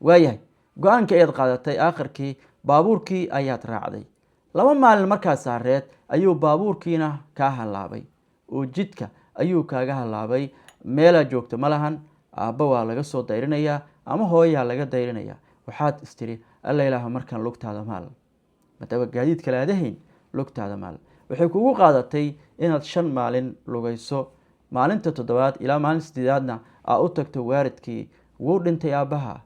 waayahay, go-aankii ayaad qaadatay, aakhirkii baabuurkii ayaad raacday. 2 maalin markaa saareed ayuu baabuurkiina kaa halaabay oo jidka ayuu kaaga halaabay. meelaad joogto ma lahan, aabba waa laga soo dayrinayaa ama hooyaa laga dayrinayaa. waxaad istiri alla ilaaha markaan lugtaada maal, maadaama gaadiid kale aadahayn, lugtaada maal. waxay kugu qaadatay inaad 5 maalin lugayso. maalinta 7aad ilaa maalin 8aadna aa u tagto waaridkii. wuu dhintay aabbaha,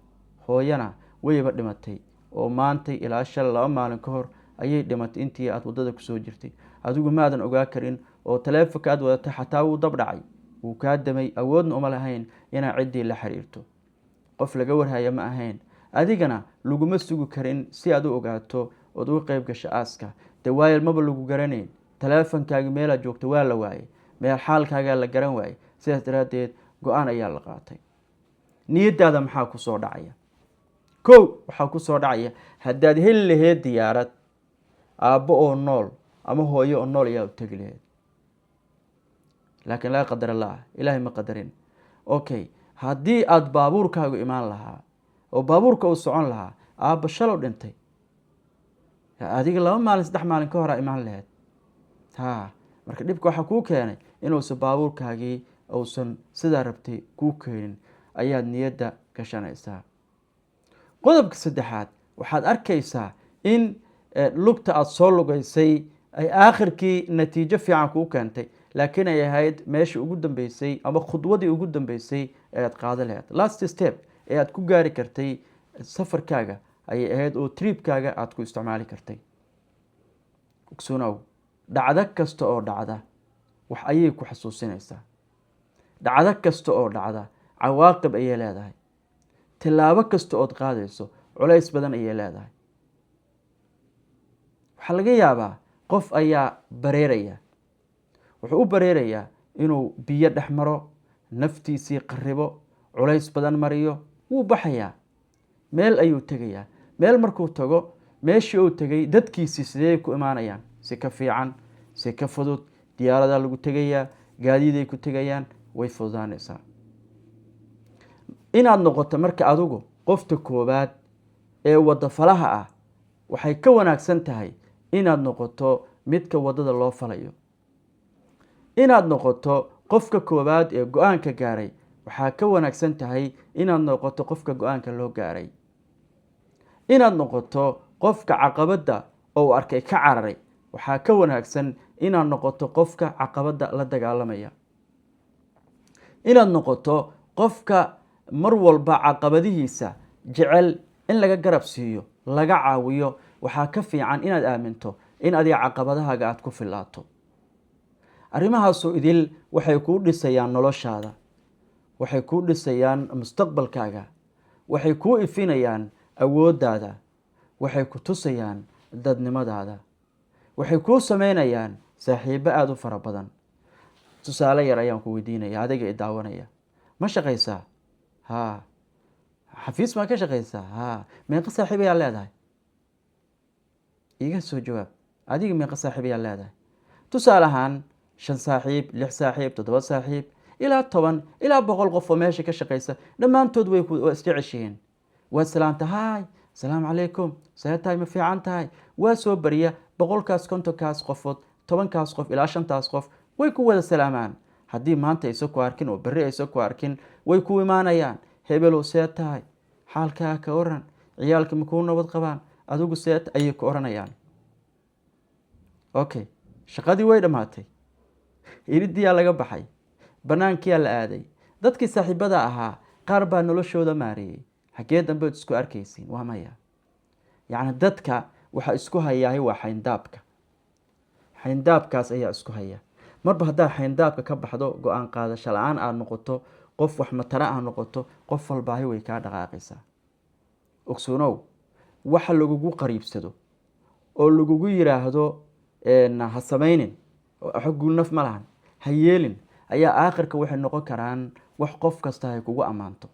hooyana wayba dhimatay oo maantay ilaa 2 maalin ka hor ayay dhimatay intii aad waddada kusoo jirtay. adigu maadan ogaa karin oo taleefonka aad wadatay xataa wuu dab dhacay, wuu kaa damay, awoodna uma lahayn inaad ciddii la xiriirto. qof laga warhaya ma ahayn, adigana laguma sugi karin si aad u ogaato ood uga qayb gasho aaska. dawaayal maba lagu garanayn, taleefonkaagi meelaad joogto waa la waayey, meel xaalkaagaa la garan waayey. sidaas daraaddeed go-aan ayaa la qaatay. niyaddaada maxaa ku soo dhacaya? kow waxaa ku soo dhacaya, haddaad heli laheyd diyaarad, aabbo oo nool ama hooyo oo nool ayaa u tegi laheyd. laakiin laa qadar allah, ilaahay ma qadarin. okay, haddii aada baabuurkaagu imaan lahaa oo baabuurka uu socon lahaa, aabba shalow dhintay, adiga 2 maalin 3 maalin ka horaa imaan laheyd. marka dhibka waxaa kuu keenay inuusan baabuurkaagii uusan sidaa rabtay kuu keenin, ayaad niyadda gashanaysaa. qodobka 3aad, waxaad arkaysaa in lugta aada soo lugaysay ay aakhirkii natiijo fiican kuu keentay, laakiin ay ahayd meeshii ugu dambeysay ama khudwadii ugu dambeysay ee aad qaada laheyd. last step ee aad ku gaari kartay safarkaaga ayay ahayd oo tripkaaga aada ku isticmaali kartay. ogsoonow, dhacdo kasta oo dhacda wax ayay ku xasuusinaysaa. dhacdo kasta oo dhacda cawaaqib ayay leedahay. tilaabo kasta ood qaadayso culays badan ayay leedahay. waxaa laga yaabaa qof ayaa bareeraya, wuxuu u bareerayaa inuu biyo dhex maro, naftiisii qaribo, culays badan mariyo. wuu baxayaa, meel ayuu tegayaa. meel markuu tago, meeshii uu tegay dadkiisii sidee ku imaanayaan? si ka fiican, si ka fudud. diyaaradaa lagu tegayaa, gaadiiday ku tegayaan, way fududaanaysaa. inaad noqoto marka adigu qofta koowaad ee wadafalaha ah waxay ka wanaagsan tahay inaad noqoto midka waddada loo falayo. inaad noqoto qofka koowaad ee go-aanka gaaray waxaa ka wanaagsan tahay inaad noqoto qofka go-aanka loo gaaray. inaad noqoto qofka caqabadda oo arkay ka cararay waxaa ka wanaagsan inaad noqoto qofka caqabadda la dagaalamaya. inaad noqoto qofka mar walba caqabadihiisa jecel in laga garab siiyo, laga caawiyo, waxaa ka fiican inaad aaminto in adiga caqabadahaaga aad ku filaato. arrimahaasoo idil waxay kuu dhisayaan noloshaada, waxay kuu dhisayaan mustaqbalkaaga, waxay kuu ifinayaan awooddaada, waxay ku tusayaan dadnimadaada, waxay kuu sameynayaan saaxiibo aada u fara badan. tusaale yar ayaan ku weydiinaya, adiga i daawanaya, ma shaqaysaa? haa. xafiis maa ka shaqaysaa? haa. meeqa saaxiib ayaa leedahay? iga soo jawaab, adiga meeqa saaxiib ayaa leedahay? tusaale ahaan 5 saaxiib, 6 saaxiib, 7 saaxiib, ilaa 10 ilaa 100 qof oo meesha ka shaqaysa, dhammaantood way isjeceshihiin. waad salaanta, haay, asalaamu calaykum, see tahay, ma fiican tahay? waa soo bariya 100kaas 50kaas qofood, 10kaas qof ilaa 5taas qof way ku wada salaamaan. haddii maanta aysan ku arkin oo berri aysan ku arkin, way ku imaanayaan. hebelow see tahay, xaalkaa ka oran, ciyaalka makuu nabad qabaan, adigu see ayay ku oranayaan. okay, shaqadii way dhammaatay, iridiyaa laga baxay, banaankiyaa la aaday. dadkii saaxiibada ahaa qaar baa noloshooda maareeyey. xaggee dambe isku arkaysiin? waa maya. yacni dadka waxa isku hayaahay waa xayndaabka. xayndaabkaas ayaa isku haya. marba haddaad xayndaabka ka baxdo, go-aan qaadasho la-aan aad noqoto, qof wax matara aad noqoto, qof walbaahi way kaa dhaqaaqaysaa. ogsoonow, waxa lagugu qariibsado oo lagugu yiraahdo ha samaynin, guulnaf ma lahan, ha yeelin, ayaa aakhirka waxay noqon karaan wax qof kasta ay kugu ammaanto.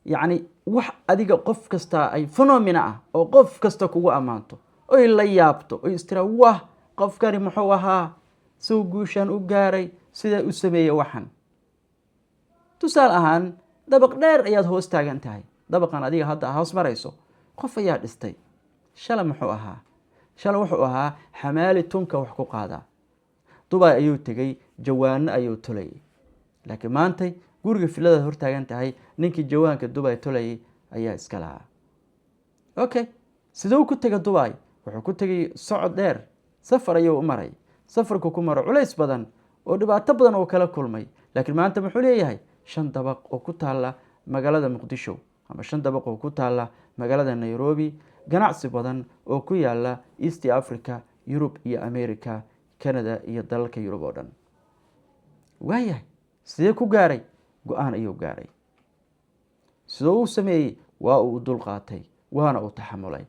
yacni wax adiga qof kasta ay phenomena ah oo qof kasta kugu ammaanto, oy la yaabto, oy istira wah, qofkani muxuu ahaa, suu guushaan u gaaray, sidaa u sameeyey waxan. tusaale ahaan, dabaq dheer ayaad hoos taagan tahay. dabaqan adiga hadda hoos marayso, qof ayaa dhistay. shala muxuu ahaa? shala wuxuu ahaa xamaali tunka wax ku qaadaa. Dubai ayuu tegay, jawaano ayuu tolayay. laakiin maantay guriga filada hortaagan tahay, ninkii jawaanka Dubai tolayay ayaa iska lahaa. okay, sidoo ku tagay Dubai? wuxuu ku tagay socod dheer, safar ayuu u maray. safarku ku maro culays badan oo dhibaato badan oo kala kulmay. laakiin maanta muxuu leeyahay 5 dabaq oo ku taala magaalada Muqdisho, ama 5 dabaq oo ku taala magaalada Nairobi, ganacsi badan oo ku yaala East Africa, Europe iyo America, Canada iyo dalalka Yurub oo dhan. waayahay, sidee ku gaaray? go-aan ayuu gaaray. sidoo uu sameeyey? waa uu dul qaatay, waana uu taxamulay.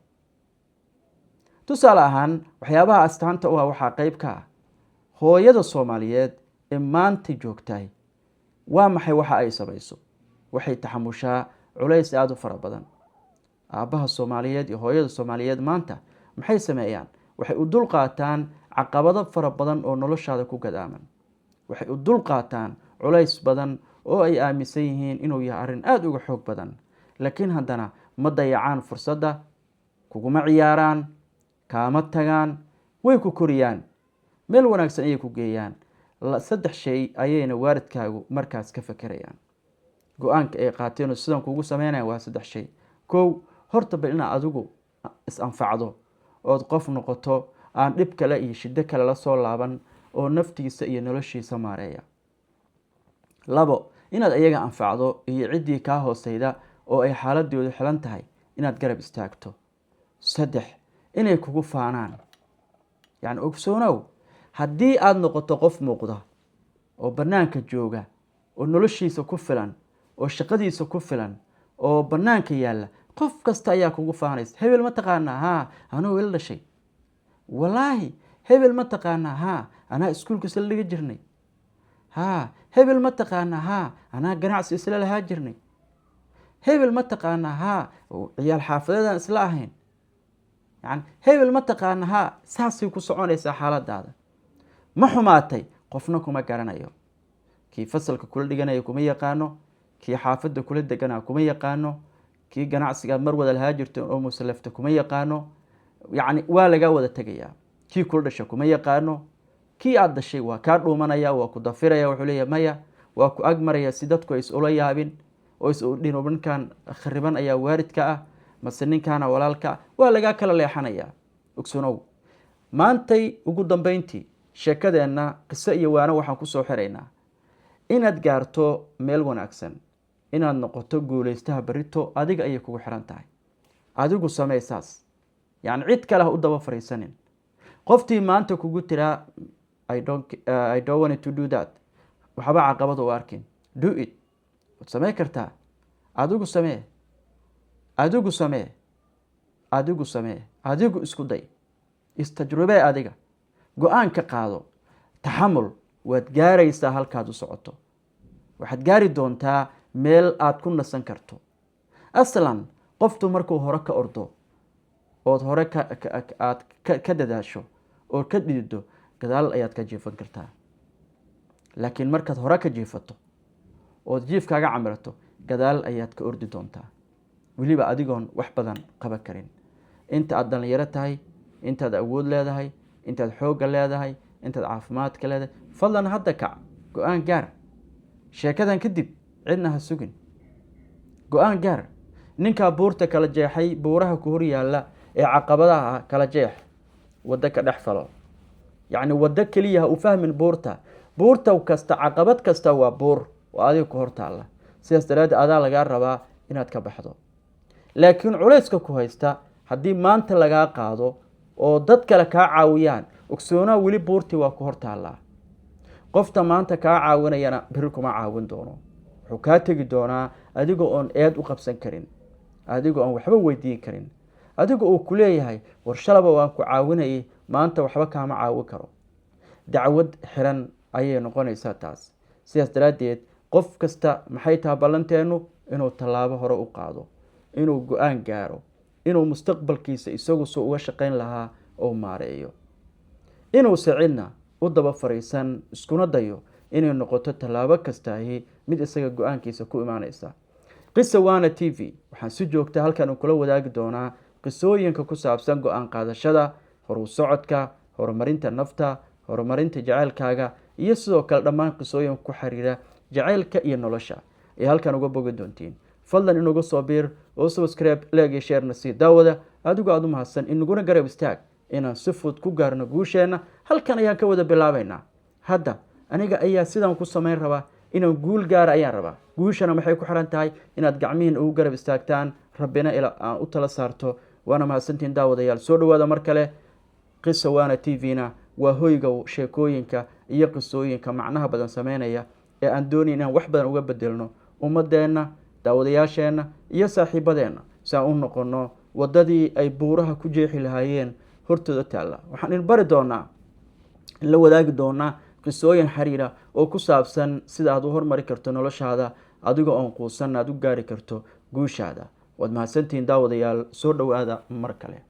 tusaale ahaan, waxyaabaha astaanta u ah waxaa qayb ka ah hooyada Soomaaliyeed ee maanta joogtahay. waa maxay waxa ay samayso? waxay taxamushaa culays aada u fara badan. aabbaha Soomaaliyeed iyo hooyada Soomaaliyeed maanta maxay sameeyaan? waxay u dul qaataan caqabado fara badan oo noloshaada ku gadaaman. waxay u dul qaataan culays badan oo ay aaminsan yihiin inuu yahay arrin aada uga xoog badan. laakiin haddana ma dayacaan fursadda, kuguma ciyaaraan, kaama tagaan, way ku koriyaan, meel wanaagsan ayay ku geeyaan. 3 shay ayayna waalidkaagu markaas ka fekerayaan. go-aanka ay qaateen oo sidan kugu sameynayaan waa 3 shay. 1, horta ba inaad adigu is-anfacdo ood qof noqoto aan dhib kale iyo shiddo kale la soo laaban, oo naftiisa iyo noloshiisa maareeya. 2, inaad ayaga anfacdo iyo ciddii kaa hooseyda oo ay xaaladoodu xilan tahay inaad garab istaagto. 3, inay kugu faanaan. yacni ogsoonow, haddii aad noqoto qof muuqda oo bannaanka jooga, oo noloshiisa ku filan, oo shaqadiisa ku filan, oo bannaanka yaalla, qof kasta ayaa kugu faanaysa. hebel ma taqaanaa? haa, anuu ila dhashay. walaahi, hebel ma taqaanaa? haa, anaa iskuulka isla dhiga jirnay. haa, hebel ma taqaanaa? haa, anaa ganacsi isla lahaa jirnay. hebel ma taqaanaa? haa, ciyaal xaafadeedaan isla ahayn. yacni hebel ma taqaanaa? haa, saasay ku soconaysaa xaaladaada. ma xumaatay? qofna kuma garanayo. kii fasalka kula dhiganaya kuma yaqaano, kii xaafadda kula deganaa kuma yaqaano, kii ganacsiga mar wada lahaa jirta oo musalafta kuma yaqaano, yacni waa lagaa wada tegayaa. kii kula dhasha kuma yaqaano, kii aad dhashay waa kaa dhuumanaya, waa ku dafiraya, wuxuu leeyahay maya, waa ku agmaraya si dadku ay is ula yaabin oo is dhino ninkan khariban ayaa waaridka ah mase ninkaana walaalka ah, waa lagaa kala leexanayaa. ogsoonow maantay ugu dambeyntii sheekadeenna qiso iyo waano waxaan kusoo xiraynaa inaad gaarto meel wanaagsan, inaad noqoto guulaystaha berito adiga ayay kugu xiran tahay. adigu samee saas, yacni cid kale ha u daba fariisanin. qoftii maanta kugu tiraa I don't want to do that, waxba caqabad u arkin, do it. waad samee kartaa. adigu samee, adigu samee, adigu samee, adigu isku day, istajrubee, adiga go-aan ka qaado, taxamul. waad gaaraysaa halkaad u socoto, waxaad gaari doontaa meel aad ku nasan karto. aslan qoftu markuu hore ka ordo ood hore aad ka dadaasho oo ka dhidido, gadaal ayaad ka jiifan kartaa. laakiin markaad hore ka jiifato ood jiifkaaga camirato, gadaal ayaad ka ordi doontaa, weliba adigoon wax badan qaban karin. inta aad dhalinyaro tahay, intaad awood leedahay, intaad xoogga leedahay, intaad caafimaadka leedahay, fadlan hadda kac, go-aan gaar. sheekadan kadib cidna ha sugin, go-aan gaar. ninkaa buurta kala jeexay, buuraha ku hor yaalla ee caqabadaha kala jeex, waddo ka dhex falo. yacni waddo keliya ha u fahmin buurta. buurta kasta, caqabad kasta waa buur, waa adiga ku hor taalla. sidaas daraaddeed adaa lagaa rabaa inaad ka baxdo. laakiin culayska ku haysta haddii maanta lagaa qaado oo dad kale kaa caawiyaan, ogsoonaa weli buurtii waa ku hor taallaa. qofta maanta kaa caawinayana beri kuma caawin doono, wuxuu kaa tegi doonaa adigoo oon eed u qabsan karin, adigoo aan waxba weydiin karin, adigoo uu ku leeyahay war shalaba waan ku caawinayay, maanta waxba kaama caawin karo. dacwad xiran ayay noqonaysaa taas. sidaas daraaddeed qof kasta maxay tahay ballanteennu? inuu tallaabo hore u qaado, inuu go-aan gaaro, inuu mustaqbalkiisa isagu soo uga shaqayn lahaa oo maareeyo, inuusa cidna u daba fariisan, iskuna dayo inay noqoto tallaabo kastaahi mid isaga go-aankiisa ku imaanaysa. qisa waana t v waxaan si joogta halkan kula wadaagi doonaa qisooyinka ku saabsan go-aan qaadashada, horu socodka, horumarinta nafta, horumarinta jacaylkaaga, iyo sidoo kale dhammaan qisooyin ku xiriira jacaylka iyo nolosha ee halkan uga bogi doontiin. fadlan inuga soo biir oo subscribe, like iyo share na sii daawada. adigoo aad u mahadsan inaguna garab istaag inaan si fudud ku gaarno guusheenna. halkan ayaan ka wada bilaabaynaa. hadda aniga ayaa sidaan ku samayn rabaa, inaan guul gaara ayaan rabaa. guushana maxay ku xiran tahay inaad gacmihiin ugu garab istaagtaan, rabbina aan u tala saarto. waana mahadsantiin daawadayaal. soo dhawaada mar kale. qisa waana t v-na waa hoyga sheekooyinka iyo qisooyinka macnaha badan sameynaya ee aan doonayn inaan wax badan uga bedelno ummadeenna, daawadayaasheenna iyo saaxiibadeenna, si aan u noqono waddadii ay buuraha ku jeexi lahaayeen hortooda taalla. waxaan idin bari doonaa, la wadaagi doonaa qisooyin xiriira oo ku saabsan sida aad u hormari karto noloshaada, adigoo oon quusan aad u gaari karto guushaada. waad mahadsantihiin daawadayaal. soo dhawaada mar kale.